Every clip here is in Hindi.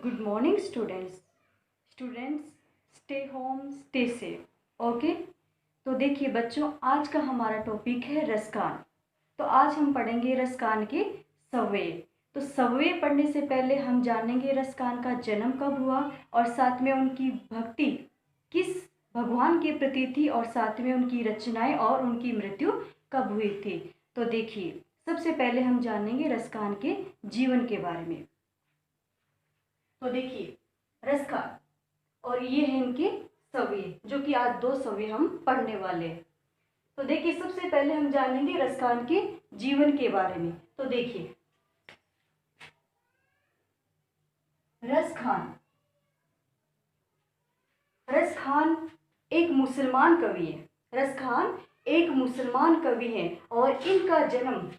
Good morning students stay home stay safe. Okay, तो देखिए बच्चों, आज का हमारा टॉपिक है रसकान। तो आज हम पढ़ेंगे रसकान के सव्वे। तो सव्वे पढ़ने से पहले हम जानेंगे रसकान का जन्म कब हुआ और साथ में उनकी भक्ति किस भगवान के प्रति थी और साथ में उनकी रचनाएं और उनकी मृत्यु कब हुई थी। तो देखिए, सबसे पहले हम जानेंगे रसकान के जीवन के बारे में। तो देखिए रसकान, और ये है इनके सव्वे, जो कि आज दो सव्वे हम पढ़ने वाले हैं। तो देखिए, सबसे पहले हम जानेंगे रसकान के जीवन के बारे में। तो देखिए, रसखान एक मुसलमान कवि है। रसखान एक मुसलमान कवि है और इनका जन्म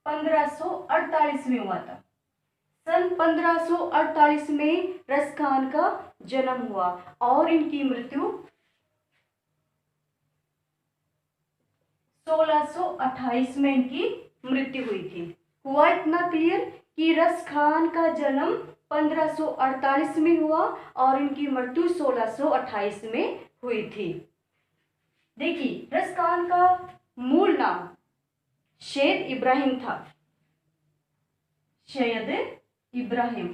1548 में हुआ था। सन 1548 में रसखान का जन्म हुआ और इनकी मृत्यु 1628 में इनकी मृत्यु हुई थी। हुआ इतना क्लियर कि रसखान का जन्म 1548 में हुआ और इनकी मृत्यु 1628 में हुई थी। देखिए, रसखान का मूल नाम सैयद इब्राहिम था। सैयद इब्राहिम।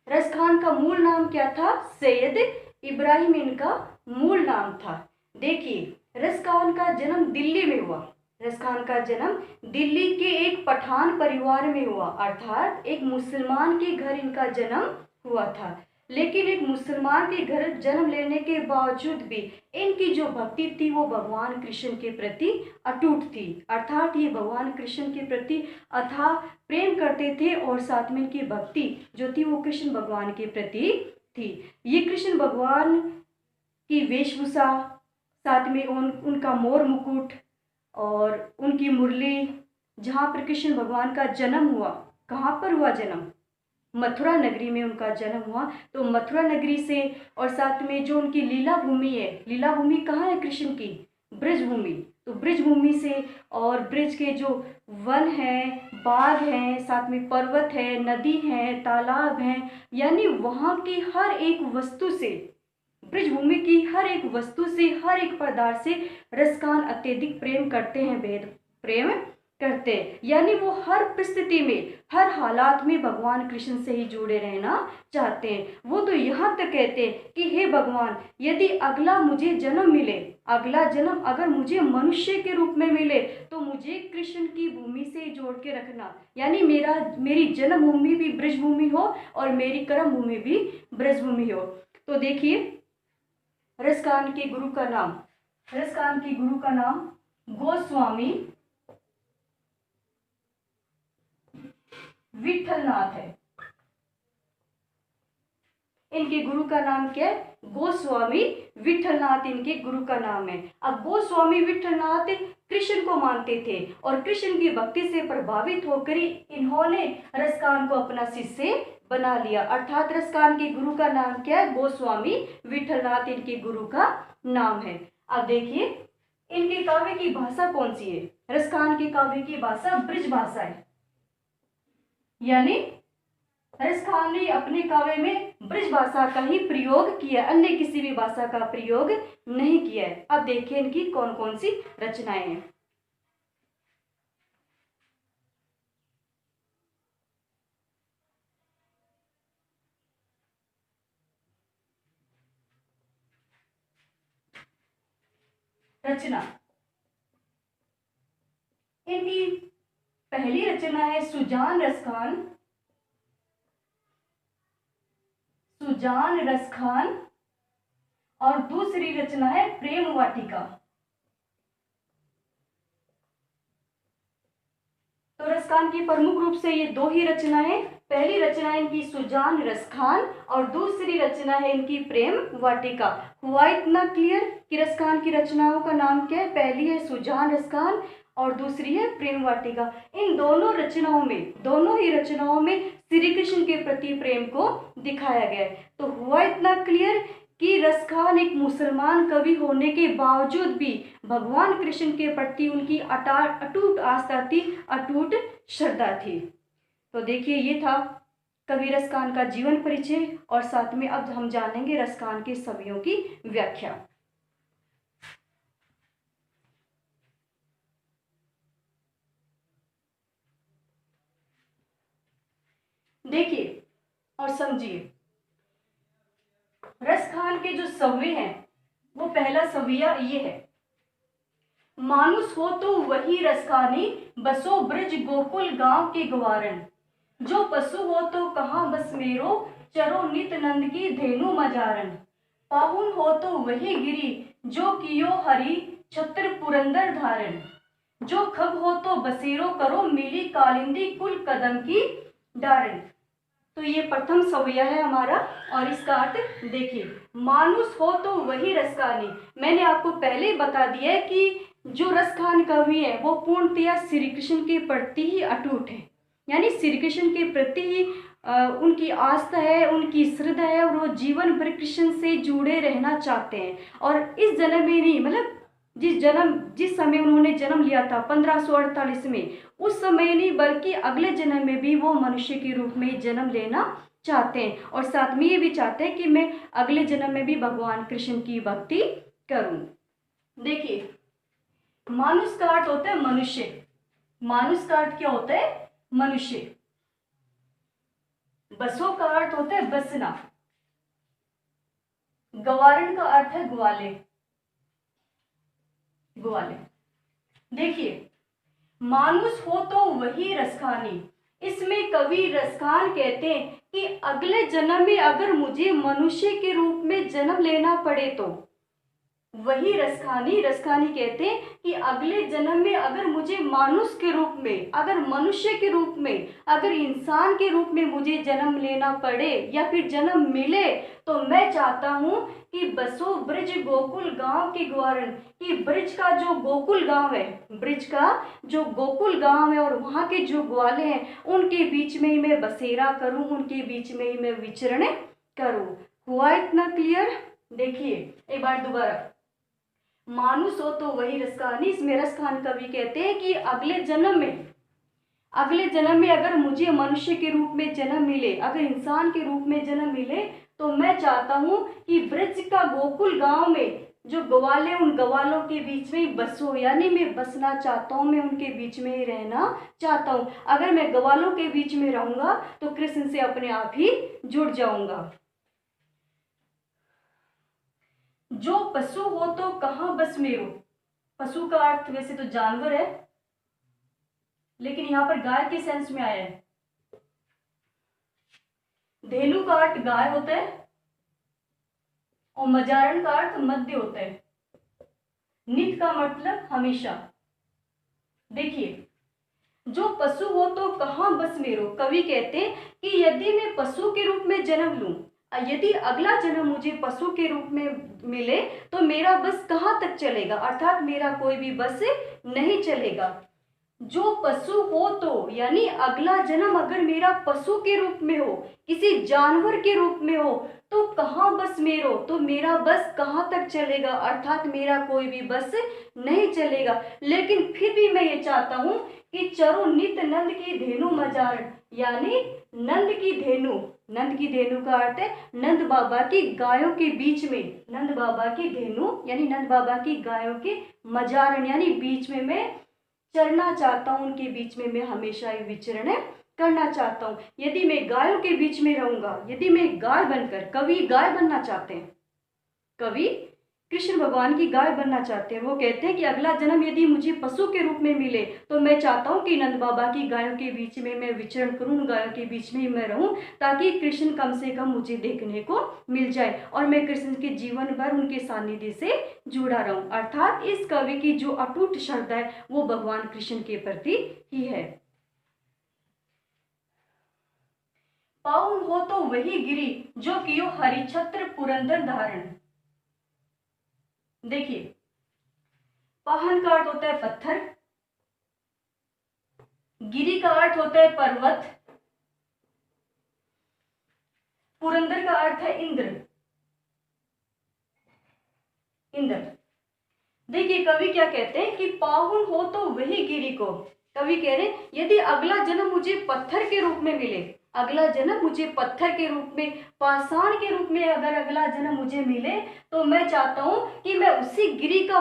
रसखान का मूल नाम क्या था? सैयद इब्राहिम इनका मूल नाम था। देखिए, रसखान का जन्म दिल्ली में हुआ। रसखान का जन्म दिल्ली के एक पठान परिवार में हुआ, अर्थात एक मुसलमान के घर इनका जन्म हुआ था। लेकिन एक मुसलमान के घर जन्म लेने के बावजूद भी इनकी जो भक्ति थी वो भगवान कृष्ण के प्रति अटूट थी, अर्थात ये भगवान कृष्ण के प्रति अथाह प्रेम करते थे और साथ में इनकी भक्ति जो थी वो कृष्ण भगवान के प्रति थी। ये कृष्ण भगवान की वेशभूषा, साथ में उनका मोर मुकुट और उनकी मुरली, जहाँ पर कृष्ण भगवान का जन्म हुआ, कहाँ पर हुआ जन्म? मथुरा नगरी में उनका जन्म हुआ। तो मथुरा नगरी से और साथ में जो उनकी लीला भूमि है, लीला भूमि कहाँ है कृष्ण की? ब्रज भूमि। तो ब्रज भूमि से और ब्रज के जो वन हैं, बाग हैं, साथ में पर्वत है, नदी है, तालाब हैं, यानी वहाँ की हर एक वस्तु से, ब्रज भूमि की हर एक वस्तु से, हर एक पदार्थ से रसखान अत्यधिक प्रेम करते हैं, भेद प्रेम करते हैं। यानी वो हर परिस्थिति में, हर हालात में भगवान कृष्ण से ही जुड़े रहना चाहते हैं। वो तो यहाँ तक कहते हैं कि हे भगवान, यदि अगला मुझे जन्म मिले, अगला जन्म अगर मुझे मनुष्य के रूप में मिले तो मुझे कृष्ण की भूमि से जोड़ के रखना, यानी मेरी जन्म भूमि भी ब्रज भूमि हो और मेरी कर्म भूमि भी ब्रज भूमि हो। तो देखिए, रसखान के गुरु का नाम गोस्वामी विठलनाथ है। इनके गुरु का नाम क्या है? गोस्वामी विठलनाथ इनके गुरु का नाम है। अब गोस्वामी विठलनाथ कृष्ण को मानते थे और कृष्ण की भक्ति से प्रभावित होकर इन्होंने रसखान को अपना शिष्य बना लिया, अर्थात रसखान के गुरु का नाम क्या है? गोस्वामी विठलनाथ इनके गुरु का नाम है। अब देखिए, इनके काव्य की भाषा कौन सी है? रसखान के काव्य की भाषा ब्रज भाषा है, यानी रसखान ने अपने काव्य में ब्रज भाषा का ही प्रयोग किया, अन्य किसी भी भाषा का प्रयोग नहीं किया है। अब देखिए इनकी कौन कौन सी रचनाएं हैं। रचना, इनकी पहली रचना है सुजान रसखान और दूसरी रचना है प्रेम वाटिका। तो रसखान की प्रमुख रूप से ये दो ही रचना है। पहली रचना है इनकी सुजान रसखान और दूसरी रचना है इनकी प्रेम वाटिका। हुआ इतना क्लियर कि रसखान की रचनाओं का नाम क्या है? पहली है सुजान रसखान और दूसरी है प्रेम वाटिका। इन दोनों ही रचनाओं में श्री कृष्ण के प्रति प्रेम को दिखाया गया है। तो हुआ इतना क्लियर कि रसखान एक मुसलमान कवि होने के बावजूद भी भगवान कृष्ण के प्रति उनकी अटूट आस्था थी, अटूट श्रद्धा थी। तो देखिए ये था कवि रसखान का जीवन परिचय, और साथ में अब हम जानेंगे रसखान के छवियों की व्याख्या। देखिए और समझिए, रसखान के जो सव्य हैं वो पहला सविया ये है, मानुष हो तो वही रसखानी, बसो ब्रज गोकुल गांव के गवारन। जो पशु हो तो कहाँ बस मेरो, चरो नित नंद की धेनु मजारन। पाहुन हो तो वही गिरी, जो कियो हरि छत्र पुरंदर धारन। जो खग हो तो बसेरो करो, मिली कालिंदी कुल कदम की डारन। तो ये प्रथम सवैया है हमारा, और इसका अर्थ देखिए, मानुष हो तो वही रसखानी। मैंने आपको पहले ही बता दिया है कि जो रसखान कवि है वो पूर्णतया श्री कृष्ण के प्रति ही अटूट है, यानी श्री कृष्ण के प्रति ही उनकी आस्था है, उनकी श्रद्धा है, और वो जीवन भर कृष्ण से जुड़े रहना चाहते हैं। और इस जन्म में नहीं, मतलब जिस समय उन्होंने जन्म लिया था 1548 में, उस समय नहीं बल्कि अगले जन्म में भी वो मनुष्य के रूप में जन्म लेना चाहते हैं, और साथ में ये भी चाहते हैं कि मैं अगले जन्म में भी भगवान कृष्ण की भक्ति करूं। देखिए, मानुष का अर्थ होता है मनुष्य, मानुष का अर्थ क्या होता है, मनुष्य। बसों का अर्थ होता है बसना। गवारण का अर्थ है ग्वाले, ग्वाले। देखिए, मानुष हो तो वही रसखानी, इसमें कवि रसखान कहते हैं कि अगले जन्म में अगर मुझे मनुष्य के रूप में जन्म लेना पड़े तो वही रसखानी। रसखानी कहते हैं कि अगले जन्म में अगर मुझे मानुष के रूप में, अगर मनुष्य के रूप में, अगर इंसान के रूप में मुझे जन्म लेना पड़े या फिर जन्म मिले, तो मैं चाहता हूं कि बसो ब्रज गोकुल गांव के ग्वारन, कि ब्रज का जो गोकुल गांव है, ब्रज का जो गोकुल गांव है और वहां के जो ग्वाले हैं उनके बीच में ही मैं बसेरा करूं, उनके बीच में ही मैं विचरण करूं। हुआ इतना क्लियर? देखिए एक बार दोबारा, मानुष हो तो वही रसखानी, इसमें रसखान कवि कहते हैं कि अगले जन्म में अगर मुझे मनुष्य के रूप में जन्म मिले, अगर इंसान के रूप में जन्म मिले, तो मैं चाहता हूं कि ब्रज का गोकुल गांव में जो ग्वाले, उन ग्वालों के बीच में बसो, यानी मैं बसना चाहता हूं, मैं उनके बीच में ही रहना चाहता हूं। अगर मैं ग्वालों के बीच में रहूंगा तो कृष्ण से अपने आप ही जुड़ जाऊंगा। जो पशु हो तो कहाँ बस मेरो, पशु का अर्थ वैसे तो जानवर है, लेकिन यहां पर गाय के सेंस में आया है। धेनु का अर्थ गाय होता है, और मजारण का अर्थ मध्य होता है। नित का मतलब हमेशा। देखिए, जो पशु हो तो कहाँ बस मेरो, कवि कहते हैं कि यदि मैं पशु के रूप में जन्म लूं, यदि अगला जन्म मुझे पशु के रूप में मिले, तो मेरा बस कहाँ तक चलेगा, अर्थात मेरा कोई भी बस नहीं चलेगा। जो पशु हो तो, यानी अगला जन्म अगर मेरा पशु के रूप में हो, किसी जानवर के रूप में हो, तो कहाँ बस मेरो, तो मेरा बस कहाँ तक चलेगा, अर्थात मेरा कोई भी बस नहीं चलेगा। लेकिन फिर भी मैं ये चाहता हूं कि चरो नित नंद की धेनु मजारण, यानी नंद की धेनु, नंद की धेनु का अर्थ है नंद बाबा की गायों के बीच में, नंद बाबा की धेनु यानी नंद बाबा की गायों के मजारण, यानी बीच में मैं चरना चाहता हूं, उनके बीच में मैं हमेशा ही विचरण करना चाहता हूं। यदि मैं गायों के बीच में रहूंगा, यदि मैं गाय बनकर, कवि गाय बनना चाहते हैं, कवि कृष्ण भगवान की गाय बनना चाहते हैं। वो कहते हैं कि अगला जन्म यदि मुझे पशु के रूप में मिले, तो मैं चाहता हूं कि नंद बाबा की गायों के बीच में मैं विचरण करूं, गायों के बीच में ही मैं रहूं, ताकि कृष्ण कम से कम मुझे देखने को मिल जाए और मैं कृष्ण के जीवन भर उनके सानिध्य से जुड़ा रहूं। अर्थात इस कवि की जो अटूट श्रद्धा है वो भगवान कृष्ण के प्रति ही है। पाउन हो तो वही गिरी, जो कियो हरिछत्र पुरंदर धारण। देखिए, पाहन का अर्थ होता है पत्थर, गिरी का अर्थ होता है पर्वत, पुरंदर का अर्थ है इंद्र, इंद्र। देखिए कवि क्या कहते हैं कि पाहुन हो तो वही गिरी को, कवि कह रहे हैं यदि अगला जन्म मुझे पत्थर के रूप में मिले, अगला जन्म मुझे पत्थर के रूप में, पाषाण के रूप में अगर अगला जन्म मुझे मिले तो मैं चाहता हूं कि मैं उसी गिरी का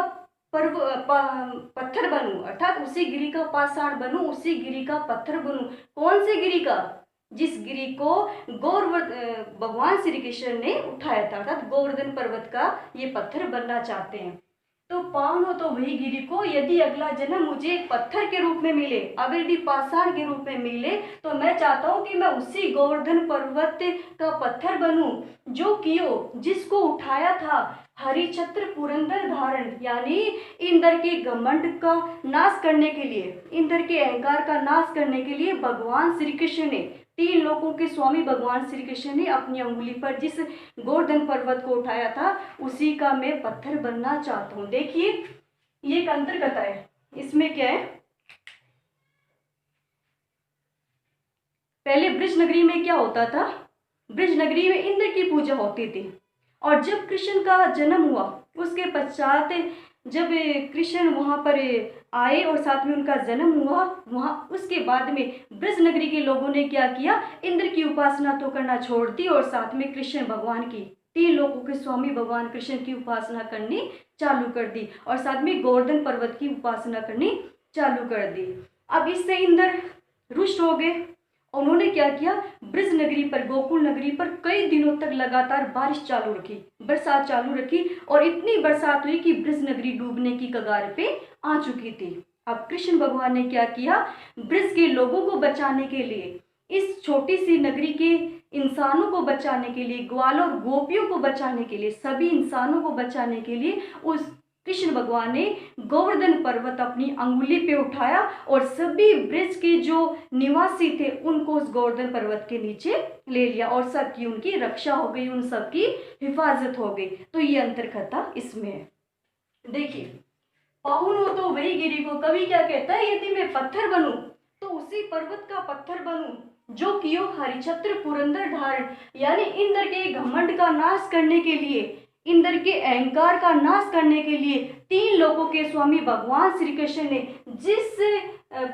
पत्थर बनूं, अर्थात उसी गिरी का पाषाण बनूं, उसी गिरी का पत्थर बनूं। कौन से गिरी का? जिस गिरी को भगवान श्री कृष्ण ने उठाया था, अर्थात गोवर्धन पर्वत का ये पत्थर बनना चाहते हैं। तो पावन हो तो वही गिरी को, यदि अगला जन्म मुझे पत्थर के रूप में मिले, अगर यदि पाषाण के रूप में मिले तो मैं चाहता हूं कि मैं उसी गोवर्धन पर्वत का पत्थर बनूं जो कियो, जिसको उठाया था हरिछत्र पुरंदर धारण, यानी इंद्र के घमंड का नाश करने के लिए, इंद्र के अहंकार का नाश करने के लिए भगवान श्री कृष्ण ने, तीन लोकों के स्वामी भगवान श्री कृष्ण ने अपनी अंगुली पर जिस गोवर्धन पर्वत को उठाया था उसी का मैं पत्थर बनना चाहता हूं। देखिए ये एक अंतर्गत है, इसमें क्या है, पहले ब्रज नगरी में क्या होता था, ब्रज नगरी में इंद्र की पूजा होती थी, और जब कृष्ण का जन्म हुआ उसके पश्चात जब कृष्ण वहां पर आए और साथ में उनका जन्म हुआ, वहां उसके बाद में ब्रज नगरी के लोगों ने क्या किया, इंद्र की उपासना तो करना छोड़ दी और साथ में कृष्ण भगवान की, तीन लोगों के स्वामी भगवान कृष्ण की उपासना करनी चालू कर दी और साथ में गोवर्धन पर्वत की उपासना करनी चालू कर दी। अब इससे इंद्र रुष्ट हो गए, उन्होंने क्या किया, ब्रज नगरी पर, गोकुल नगरी पर कई दिनों तक लगातार बारिश चालू रखी, बरसात चालू रखी, और इतनी बरसात हुई कि ब्रज नगरी डूबने की कगार पे आ चुकी थी। अब कृष्ण भगवान ने क्या किया, ब्रज के लोगों को बचाने के लिए, इस छोटी सी नगरी के इंसानों को बचाने के लिए, ग्वाल और गोपियों को बचाने के लिए, सभी इंसानों को बचाने के लिए उस कृष्ण भगवान ने गोवर्धन पर्वत अपनी अंगुली पे उठाया और सभी ब्रज के जो निवासी थे उनको उस गोवर्धन पर्वत के नीचे ले लिया और सबकी उनकी रक्षा हो गई, उन सबकी हिफाजत हो गई। तो ये अंतर्कथा इसमें है। देखिए पाहुन हो तो वही गिरी को, कवि क्या कहता है, यदि मैं पत्थर बनूं तो उसी पर्वत का पत्थर बनूं जो कियो हरिछत्र पुरंदर धारण, यानी इंद्र के घमंड का नाश करने के लिए, इंद्र के अहंकार का नाश करने के लिए तीन लोगों के स्वामी भगवान श्री कृष्ण ने जिस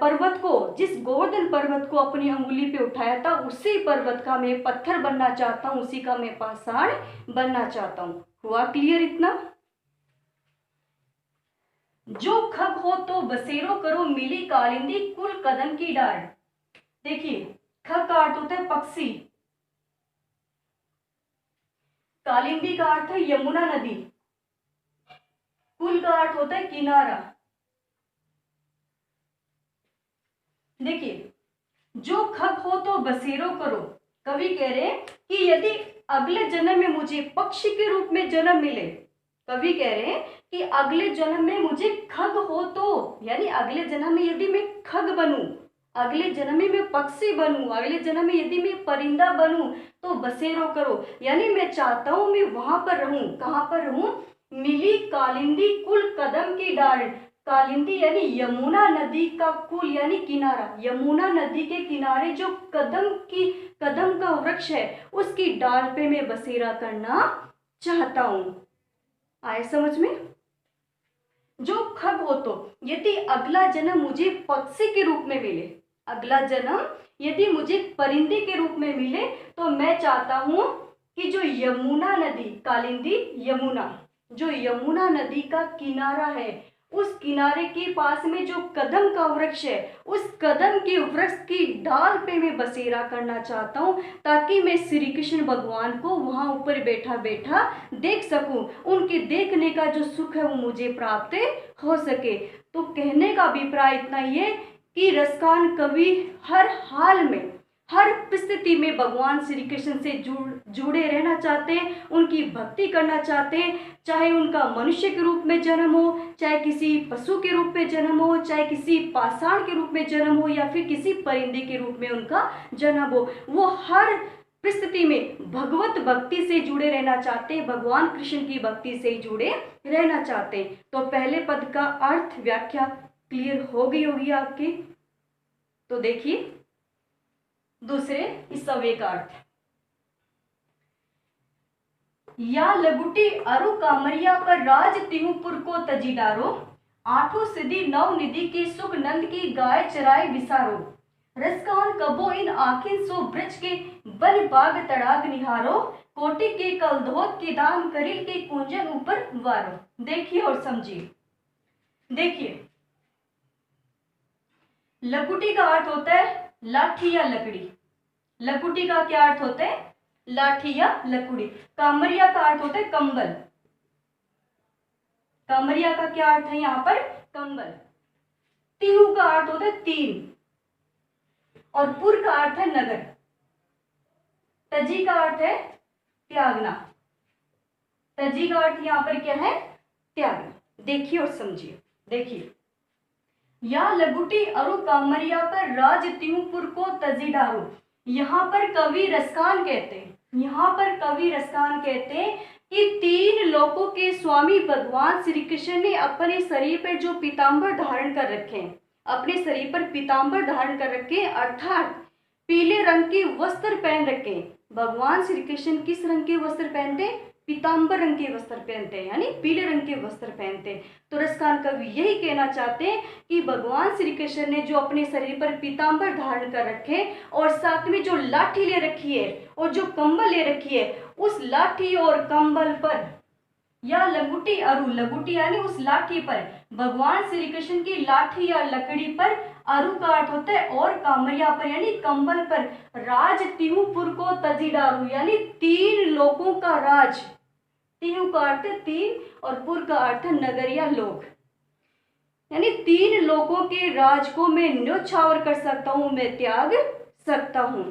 पर्वत को, जिस गोवर्धन पर्वत को अपनी अंगुली पे उठाया था उसी पर्वत का मैं पत्थर बनना चाहता हूँ, उसी का मैं पाषाण बनना चाहता हूँ। हुआ क्लियर इतना? जो खग हो तो बसेरो करो, मिली कालिंदी कुल कदम की डाल। देखिए खग का अर्थ होता है पक्षी, कालिंदी का अर्थ है यमुना नदी, कुल का अर्थ होता है किनारा। देखिए जो खग हो तो बसेरो करो, कवि कह रहे हैं कि यदि अगले जन्म में मुझे पक्षी के रूप में जन्म मिले, कवि कह रहे हैं कि अगले जन्म में मुझे खग हो तो, यानी अगले जन्म में यदि मैं खग बनूं, अगले जन्म में मैं पक्षी बनूं, अगले जन्म में यदि मैं परिंदा बनूं तो बसेरो करो, यानी मैं चाहता हूं मैं वहां पर रहूं। कहां पर रहूं? मिली कालिंदी कुल कदम की डाल, कालिंदी यानी यमुना नदी का कुल यानी किनारा, यमुना नदी के किनारे जो कदम का वृक्ष है उसकी डाल पे मैं बसेरा करना चाहता हूं। आए समझ में? जो खग हो तो, यदि अगला जन्म मुझे पक्षी के रूप में मिले, अगला जन्म यदि मुझे परिंदे के रूप में मिले तो मैं चाहता हूं कि जो यमुना नदी, कालिंदी यमुना, जो यमुना नदी का किनारा है उस किनारे के पास में जो कदम का वृक्ष है उस कदम के वृक्ष की डाल पे मैं बसेरा करना चाहता हूँ, ताकि मैं श्री कृष्ण भगवान को वहां ऊपर बैठा बैठा देख सकूं, उनके देखने का जो सुख है वो मुझे प्राप्त हो सके। तो कहने का अभिप्राय इतना ही है कि रसकान कवि हर हाल में, हर परिस्थिति में भगवान श्री कृष्ण से जुड़े रहना चाहते हैं, उनकी भक्ति करना चाहते हैं, चाहे उनका मनुष्य के रूप में जन्म हो, चाहे किसी पशु के रूप में जन्म हो, चाहे किसी पाषाण के रूप में जन्म हो या फिर किसी परिंदे के रूप में उनका जन्म हो, वो हर परिस्थिति में भगवत भक्ति से जुड़े रहना चाहते हैं, भगवान कृष्ण की भक्ति से जुड़े रहना चाहते हैं। तो पहले पद का अर्थ व्याख्या क्लियर हो गई होगी आपकी। तो देखिए दूसरे इस सव्य का अर्थ, या लगुटी अरु कामरिया पर राज तिहुपुर को तजी डारो, आठों सिद्धि नव निधि के सुख नंद की गाय चराए विसारो, रसकान कबो इन आखिन सो ब्रज के बन बाग तड़ाग निहारो, कोटि के कलधोत के दाम करिल के कुंजन ऊपर वारो। देखिए और समझिए। देखिए, लकुटी का अर्थ होता है लाठी या लकड़ी। लकुटी का क्या अर्थ होता है? लाठी या लकड़ी। कामरिया का अर्थ होता है कंबल। कामरिया का क्या अर्थ है यहाँ पर? कंबल। तिहु का अर्थ होता है तीन, और पुर का अर्थ है नगर। तजी का अर्थ है त्यागना। तजी का अर्थ यहाँ पर क्या है? त्यागना। देखिए और समझिए। देखिए, या लगुटी अरु कामरिया पर राज तिहुपुर को तजी डारो। यहाँ पर कवि रसकान कहते हैं, यहाँ पर कवि रसकान कहते हैं कि तीन लोकों के स्वामी भगवान श्री कृष्ण ने अपने शरीर पर जो पीताम्बर धारण कर रखे हैं, अपने शरीर पर पीताम्बर धारण कर रखे हैं, अर्थात पीले रंग के वस्त्र पहन रखे हैं। भगवान श्री कृष्ण किस रंग के वस्त्र पहनते हैं? पीताम्बर रंग के वस्त्र पहनते हैं, यानी पीले रंग के वस्त्र पहनते हैं। तो रसकान कवि यही कहना चाहते हैं कि भगवान श्री कृष्ण ने जो अपने शरीर पर पीताम्बर धारण कर रखे और साथ में जो लाठी ले रखी है और जो कंबल ले रखी है, उस लाठी और कंबल पर, या लगुटी अरु, लगुटी यानी उस लाठी पर, भगवान श्री कृष्ण की लाठी या लकड़ी पर, अरु का अर्थ होता है और, कामरिया पर यानी कंबल पर, राज तिहुपुर को तजी डारू, यानी तीन लोगों का राज। तिहु का अर्थ है तीन और पुर का अर्थ है नगर या लोक, यानी तीन लोगों के राज को मैं न्योछावर कर सकता हूँ, मैं त्याग सकता हूँ।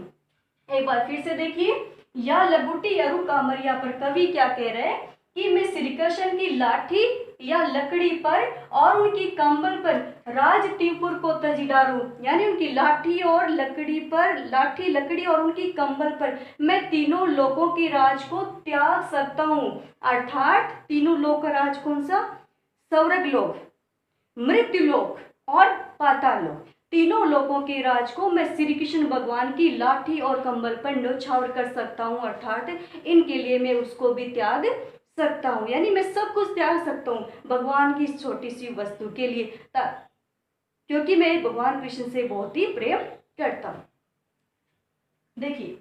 एक बार फिर से देखिए, या लगुटी अरु कामरिया पर कवि क्या कह रहे हैं कि मैं श्री कृष्ण की लाठी या लकड़ी पर और उनकी कंबल पर राज तिहुपुर को तजी डारू, यानी उनकी लाठी और लकड़ी पर, लाठी लकड़ी और उनकी कंबल पर मैं तीनों लोगों के राज को त्याग सकता हूँ। अर्थात तीनों लोक का राज कौन सा? स्वर्ग लोक, मृत्यु लोक और पाताल लोक। तीनों लोगों के राज को मैं श्री कृष्ण भगवान की लाठी और कंबल पर न्योछावर कर सकता हूँ, अर्थात इनके लिए मैं उसको भी त्याग सकता हूँ, यानी मैं सब कुछ त्याग सकता हूँ भगवान की इस छोटी सी वस्तु के लिए, क्योंकि मैं भगवान कृष्ण से बहुत ही प्रेम करता हूँ। देखिए,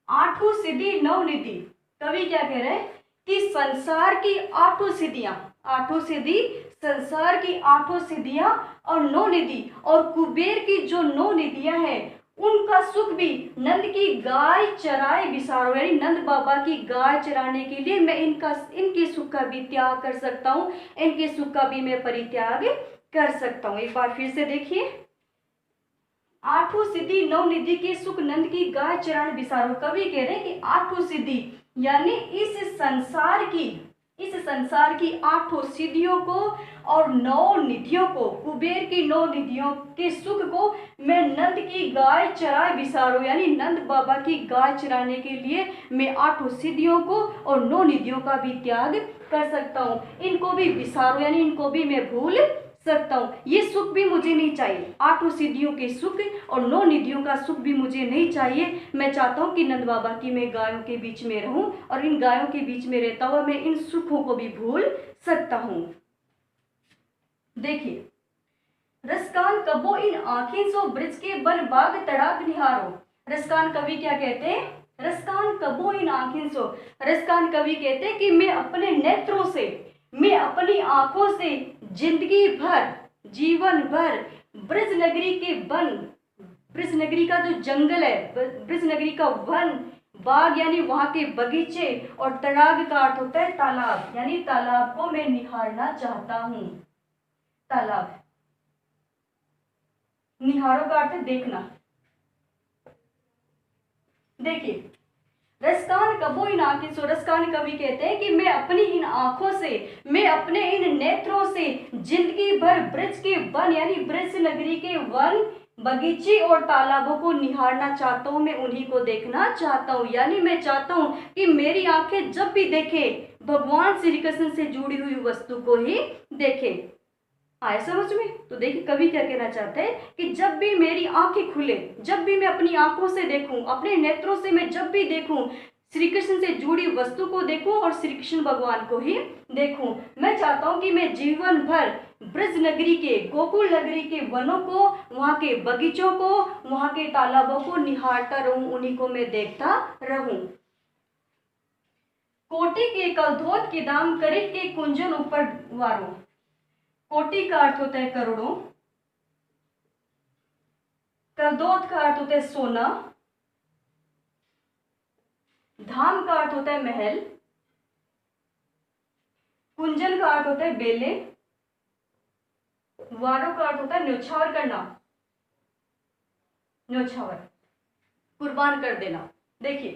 आठों सिद्धि नौ निधि, कवि क्या कह रहे हैं कि संसार की आठों सिद्धियां, आठों सिद्धि, संसार की आठों सिद्धियां और नौ निधि, और कुबेर की जो नौ निधियां हैं उनका सुख भी नंद की गाय चराए विसारो, यानी नंद बाबा की गाय चराने के लिए मैं इनके सुख का भी त्याग कर सकता हूँ, इनके सुख का भी मैं परित्याग कर सकता हूँ। एक बार फिर से देखिए, आठों सिद्धि नौ निधि के सुख नंद की गाय चराने विसारो। कवि कह रहे हैं कि आठों सिद्धि यानी इस संसार की आठों सिद्धियों को और नौ निधियों को, कुबेर की नौ निधियों के सुख को मैं नंद की गाय चराए विसारो, यानी नंद बाबा की गाय चराने के लिए मैं आठों सिद्धियों को और नौ निधियों का भी त्याग कर सकता हूँ, इनको भी विसारो, यानी इनको भी मैं भूल सकता हूँ। ये सुख भी मुझे नहीं चाहिए, आठों सिद्धियों के सुख और नौ निधियों का सुख भी मुझे नहीं चाहिए। मैं चाहता हूँ कि नंद बाबा की मैं गायों के बीच में रहूं और इन गायों के बीच में रहता हुआ मैं इन सुखों को भी भूल सकता हूँ। देखिए, रसकान कबो इन आँखें सो ब्रज के बन बाग तड़ाक निहारो। रसकान कवि क्या कहते हैं? रसकान कबो इन आँखें सो, रसकान कवि कहते हैं कि मैं अपने नेत्रों से, मैं अपनी आंखों से जिंदगी भर, जीवन भर ब्रज नगरी के वन, ब्रज नगरी का जो जंगल है, ब्रज नगरी का वन, बाग यानी वहां के बगीचे, और तड़ाग का अर्थ होता है तालाब, यानी तालाब को मैं निहारना चाहता हूँ। तालाब, निहारो का अर्थ है देखना। देखिए, रसकान कबो इन आंखें सो, रसकान कवि कहते हैं कि मैं अपनी इन आंखों से, मैं अपने इन नेत्रों से जिंदगी भर ब्रज के वन यानी ब्रज नगरी के वन, बगीचे और तालाबों को निहारना चाहता हूँ, मैं उन्हीं को देखना चाहता हूँ। यानी मैं चाहता हूँ कि मेरी आंखें जब भी देखे भगवान श्री कृष्ण से जुड़ी हुई वस्तु को ही देखे। आए समझ में? तो देखिए, कवि क्या कहना चाहते हैं कि जब भी मेरी आंखें खुले, जब भी मैं अपनी आंखों से देखूं, अपने नेत्रों से मैं जब भी देखूं श्री कृष्ण से जुड़ी वस्तु को देखूं और श्री कृष्ण भगवान को ही देखूं। मैं चाहता हूं कि मैं जीवन भर ब्रज नगरी के, गोकुल नगरी के वनों को, वहां के बगीचों को, वहां के तालाबों को निहारता रहूं, उन्हीं को मैं देखता रहूं। कोटि के कलधोत के दाम, करिल के कुंजन ऊपर वारो। कोटि का अर्थ होता है करोड़ों, कलधोत का अर्थ होता है सोना, धाम का अर्थ होता है महल, कुंजन का अर्थ होता है बेले, वारों का अर्थ होता है न्योछावर करना, न्योछावर कुर्बान कर देना। देखिए,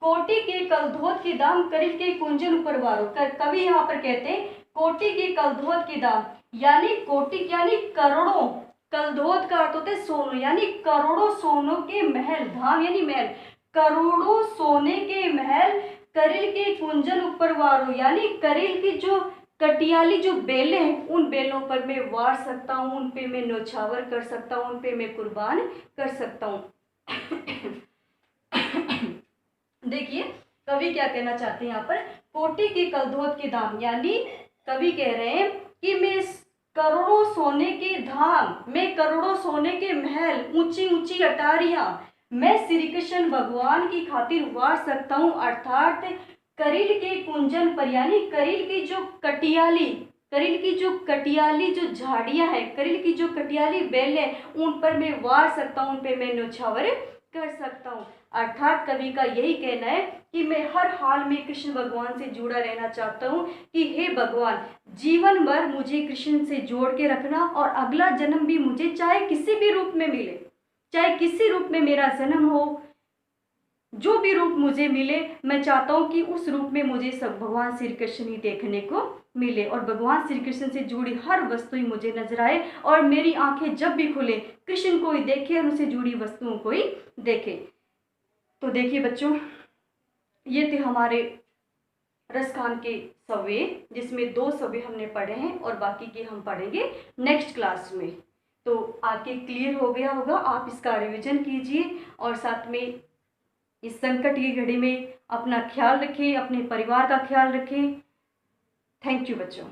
कोटि के कलधोत के दाम, करिल के कुंजन ऊपर वारो। कवि यहाँ पर कहते हैं कोटि के कलधोत के दाम, यानी कोटि यानी करोड़ों, कलधोत का अर्थ होता है सोनो, यानी करोड़ों सोनों के महल, धाम यानी महल, करोड़ों सोने के महल, करिल के कुंजन ऊपर वारो, यानी करिल की जो कटियाली जो बेलें हैं, उन बेलों पर मैं वार सकता हूँ, उन पे मैं न्योछावर कर सकता हूँ, उन पे मैं कुर्बान कर सकता हूँ। देखिए कवि क्या कहना चाहते हैं यहाँ पर, कोटि के कलधोत के दाम, यानी कवि कह रहे हैं कि मैं करोड़ों सोने के धाम, मैं करोड़ों सोने के महल, ऊंची ऊंची अटारियां मैं श्री कृष्ण भगवान की खातिर वार सकता हूँ। अर्थात करिल के कुंजन पर, यानी करिल की जो कटियाली, करिल की जो कटियाली जो झाड़ियां हैं, करिल की जो कटियाली बेल है, उन पर मैं वार सकता हूँ, उन पे मैं न्योछावर कर सकता हूँ। अर्थात कवि का यही कहना है कि मैं हर हाल में कृष्ण भगवान से जुड़ा रहना चाहता हूँ कि हे भगवान, जीवन भर मुझे कृष्ण से जोड़ के रखना, और अगला जन्म भी मुझे चाहे किसी भी रूप में मिले, चाहे किसी रूप में मेरा जन्म हो, जो भी रूप मुझे मिले, मैं चाहता हूँ कि उस रूप में मुझे सब भगवान श्री कृष्ण ही देखने को मिले, और भगवान श्री कृष्ण से जुड़ी हर वस्तु ही मुझे नजर आए, और मेरी आंखें जब भी खुले कृष्ण को ही देखे और उनसे जुड़ी वस्तुओं को ही देखे। तो देखिए बच्चों, ये थे हमारे रसखान के सव्वे, जिसमें 2 सव्वे हमने पढ़े हैं और बाकी के हम पढ़ेंगे नेक्स्ट क्लास में। तो आपके क्लियर हो गया होगा, आप इसका रिवीजन कीजिए, और साथ में इस संकट की घड़ी में अपना ख्याल रखें, अपने परिवार का ख्याल रखें। थैंक यू बच्चों।